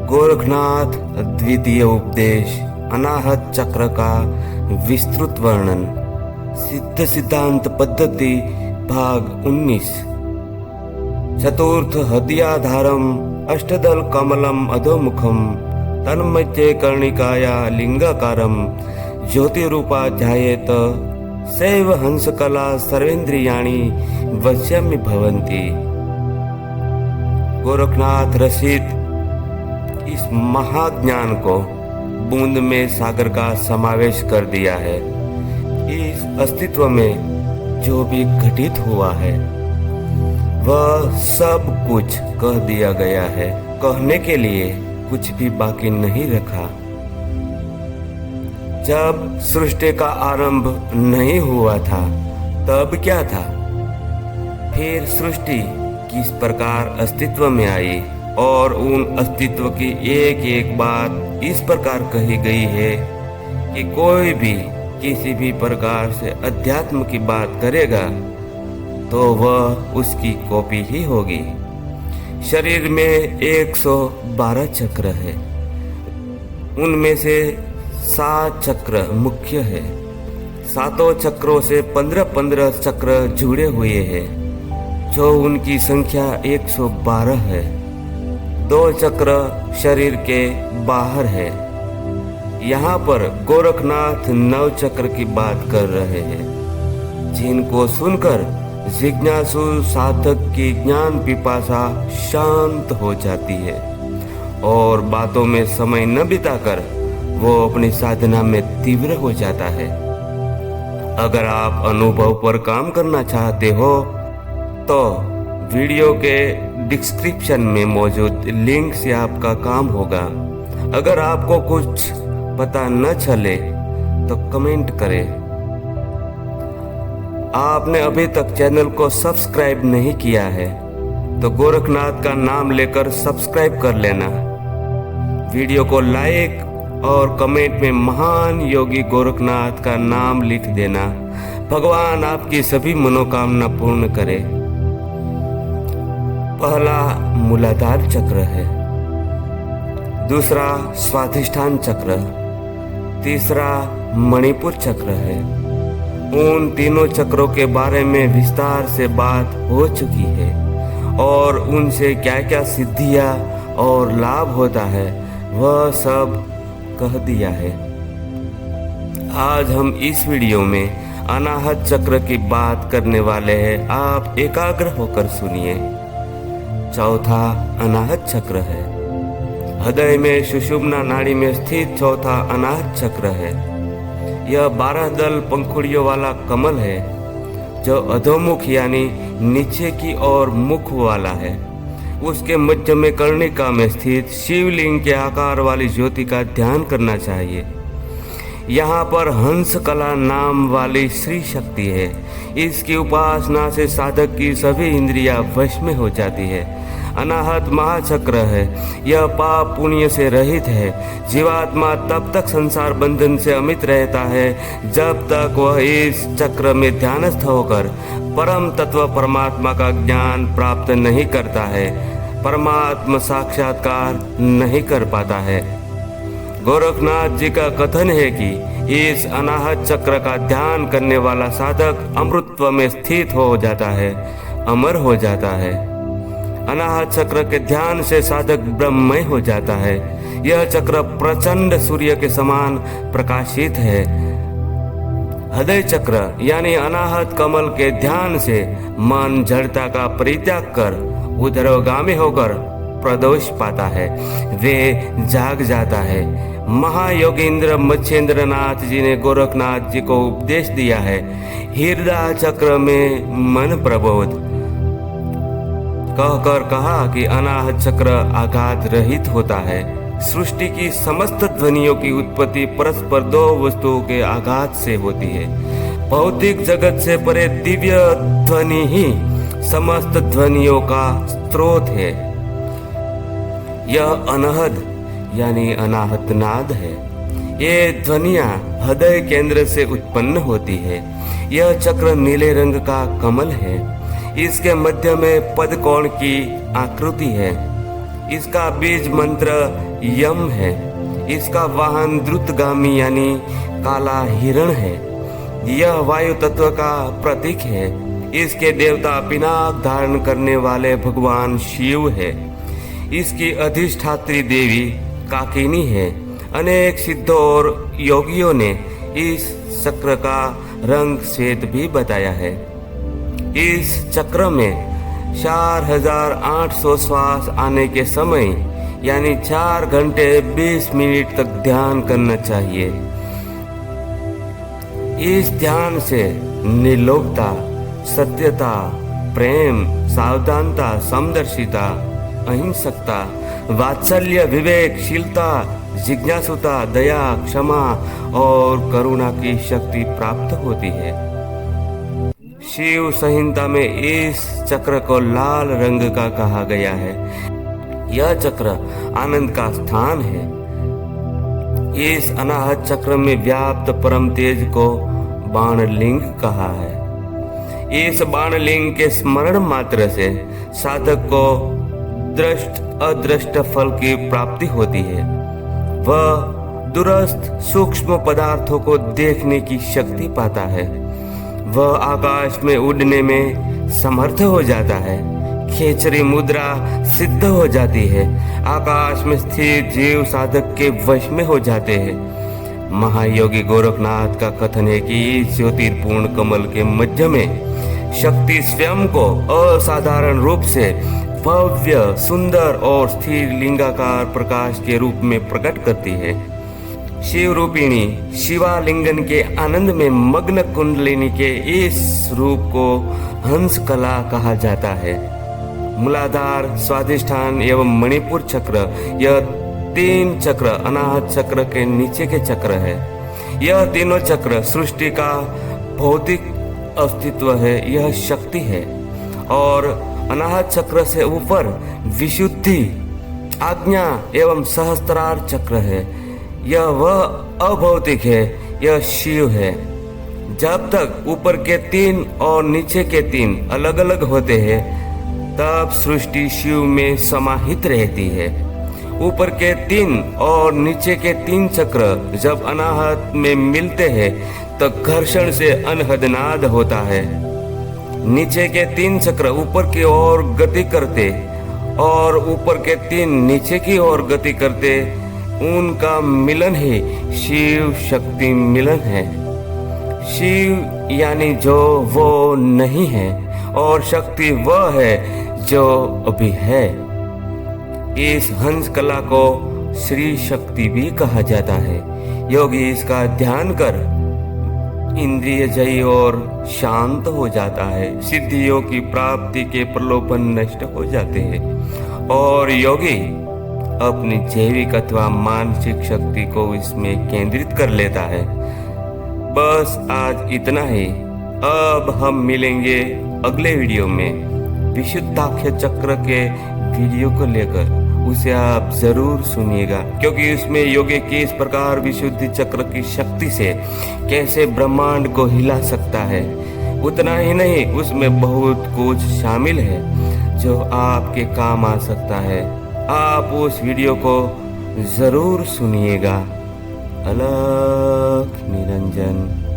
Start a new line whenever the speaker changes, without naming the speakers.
गोरखनाथ द्वितीय उपदेश अनाहत चक्र का विस्तृत वर्णन। सिद्ध सिद्धांत पद्धति भाग 19। चतुर्थ हृदयाधारम अष्टदल कमलम अधोमुखम तन्मध्ये कर्णिकाया लिंगाकारम ज्योतिरूपा ध्यायेत सैव हंसकला सर्वेन्द्रियाणि वश्यमि भवन्ति। गोरखनाथ रचित इस महाज्ञान को बूंद में सागर का समावेश कर दिया है। इस अस्तित्व में जो भी घटित हुआ है वह सब कुछ कह दिया गया है। कहने के लिए कुछ भी बाकी नहीं रखा। जब सृष्टि का आरंभ नहीं हुआ था तब क्या था, फिर सृष्टि किस प्रकार अस्तित्व में आई और उन अस्तित्व की एक एक बात इस प्रकार कही गई है कि कोई भी किसी भी प्रकार से अध्यात्म की बात करेगा तो वह उसकी कॉपी ही होगी। शरीर में 112 चक्र है, उनमें से 7 चक्र मुख्य है। सातों चक्रों से 15-15 चक्र जुड़े हुए हैं, जो उनकी संख्या 112 है। 2 चक्र शरीर के बाहर है। यहाँ पर गोरखनाथ 9 चक्र की बात कर रहे हैं, जिनको सुनकर जिज्ञासु साधक की ज्ञान पिपासा शांत हो जाती है और बातों में समय न बिताकर वो अपनी साधना में तीव्र हो जाता है। अगर आप अनुभव पर काम करना चाहते हो तो वीडियो के डिस्क्रिप्शन में मौजूद लिंक से आपका काम होगा। अगर आपको कुछ पता न चले तो कमेंट करें। आपने अभी तक चैनल को सब्सक्राइब नहीं किया है तो गोरखनाथ का नाम लेकर सब्सक्राइब कर लेना। वीडियो को लाइक और कमेंट में महान योगी गोरखनाथ का नाम लिख देना। भगवान आपकी सभी मनोकामना पूर्ण करे। पहला मूलाधार चक्र है, दूसरा स्वाधिष्ठान चक्र, तीसरा मणिपुर चक्र है। उन तीनों चक्रों के बारे में विस्तार से बात हो चुकी है और उनसे क्या क्या सिद्धियां और लाभ होता है वह सब कह दिया है। आज हम इस वीडियो में अनाहत चक्र की बात करने वाले हैं। आप एकाग्र होकर सुनिए। चौथा अनाहत चक्र है। हृदय में सुषुम्ना नाड़ी में स्थित चौथा अनाहत चक्र है। यह 12 दल पंखुड़ियों वाला कमल है जो अधोमुख यानी नीचे की ओर मुख वाला है। उसके मध्य में कर्णिका में स्थित शिवलिंग के आकार वाली ज्योति का ध्यान करना चाहिए। यहाँ पर हंस कला नाम वाली श्री शक्ति है। इसकी उपासना से साधक की सभी इंद्रियां वश में हो जाती है। अनाहत महाचक्र है। यह पाप पुण्य से रहित है। जीवात्मा तब तक संसार बंधन से अमित रहता है जब तक वह इस चक्र में ध्यानस्थ होकर परम तत्व परमात्मा का ज्ञान प्राप्त नहीं करता है, परमात्मा साक्षात्कार नहीं कर पाता है। गोरखनाथ जी का कथन है कि इस अनाहत चक्र का ध्यान करने वाला साधक अमृतत्व में स्थित हो जाता है, अमर हो जाता है। अनाहत चक्र के ध्यान से साधक ब्रह्ममय हो जाता है। यह चक्र प्रचंड सूर्य के समान प्रकाशित है। हृदय चक्र यानी अनाहत कमल के ध्यान से मन जड़ता का परित्याग कर उधरगामी होकर प्रदोष पाता है, वे जाग जाता है। महायोगींद्र मच्छेंद्र नाथ जी ने गोरखनाथ जी को उपदेश दिया है। हृदय चक्र में मन प्रबोध कहकर कहा कि अनाहत चक्र आघात रहित होता है। सृष्टि की समस्त ध्वनियों की उत्पत्ति परस्पर 2 वस्तुओं के आघात से होती है। भौतिक जगत से परे दिव्य ध्वनि ही समस्त ध्वनियों का स्रोत है। यह अनहद यानी अनाहत नाद है। ये ध्वनियां हृदय केंद्र से उत्पन्न होती है। यह चक्र नीले रंग का कमल है। इसके मध्य में पद कोण की आकृति है। इसका बीज मंत्र यम है। इसका वाहन द्रुतगामी यानी काला हिरण है। यह वायु तत्व का प्रतीक है। इसके देवता पिनाक धारण करने वाले भगवान शिव है। इसकी अधिष्ठात्री देवी काकिनी है। अनेक सिद्धों और योगियों ने इस चक्र का रंग श्वेत भी बताया है। इस चक्र में 4800 श्वास आने के समय यानी 4 घंटे 20 मिनट तक ध्यान करना चाहिए। इस ध्यान से निर्लोभता, सत्यता, प्रेम, सावधानता, समदर्शिता, अहिंसकता, वात्सल्य, विवेकशीलता, जिज्ञासुता, दया, क्षमा और करुणा की शक्ति प्राप्त होती है। शिव संहिता में इस चक्र को लाल रंग का कहा गया है। यह चक्र आनंद का स्थान है। इस अनाहत चक्र में व्याप्त परम तेज को बाणलिंग कहा है। इस बाणलिंग के स्मरण मात्र से साधक को दृष्ट अदृष्ट फल की प्राप्ति होती है। वह दूरस्थ सूक्ष्म पदार्थों को देखने की शक्ति पाता है। वह आकाश में उड़ने में समर्थ हो जाता है। खेचरी मुद्रा सिद्ध हो जाती है। आकाश में स्थित जीव साधक के वश में हो जाते हैं। महायोगी गोरखनाथ का कथन है कि इस ज्योतिर्पूर्ण कमल के मध्य में शक्ति स्वयं को असाधारण रूप से भव्य, सुंदर और स्थिर लिंगाकार प्रकाश के रूप में प्रकट करती है। शिव रूपिणी शिवालिंगन के आनंद में मग्न कुंडलिनी के इस रूप को हंस कला कहा जाता है। मूलाधार, स्वाधिष्ठान एवं मणिपुर चक्र, यह 3 चक्र अनाहत चक्र के नीचे के चक्र है। यह तीनों चक्र सृष्टि का भौतिक अस्तित्व है। यह शक्ति है। और अनाहत चक्र से ऊपर विशुद्धि, आज्ञा एवं सहस्त्रार चक्र है। यह वह अभौतिक है। यह शिव है। जब तक ऊपर के 3 और नीचे के 3 अलग अलग होते हैं तब सृष्टि शिव में समाहित रहती है। ऊपर के 3 और नीचे के 3 चक्र जब अनाहत में मिलते हैं तो घर्षण से अनहद नाद होता है। नीचे के 3 चक्र ऊपर की ओर गति करते और ऊपर के 3 नीचे की ओर गति करते, उनका मिलन ही शिव शक्ति मिलन है। शिव यानी जो वो नहीं है और शक्ति वह है जो अभी है। इस हंस कला को श्री शक्ति भी कहा जाता है। योगी इसका ध्यान कर इंद्रिय जयी और शांत हो जाता है। सिद्धियों की प्राप्ति के प्रलोभन नष्ट हो जाते हैं और योगी अपनी जैविक अथवा मानसिक शक्ति को इसमें केंद्रित कर लेता है। बस आज इतना ही। अब हम मिलेंगे अगले वीडियो में विशुद्धाख्य चक्र के वीडियो को लेकर। उसे आप जरूर सुनिएगा क्योंकि उसमें योगी किस प्रकार विशुद्धि चक्र की शक्ति से कैसे ब्रह्मांड को हिला सकता है। उतना ही नहीं, उसमें बहुत कुछ शामिल है जो आपके काम आ सकता है। आप उस वीडियो को जरूर सुनिएगा। अलख निरंजन।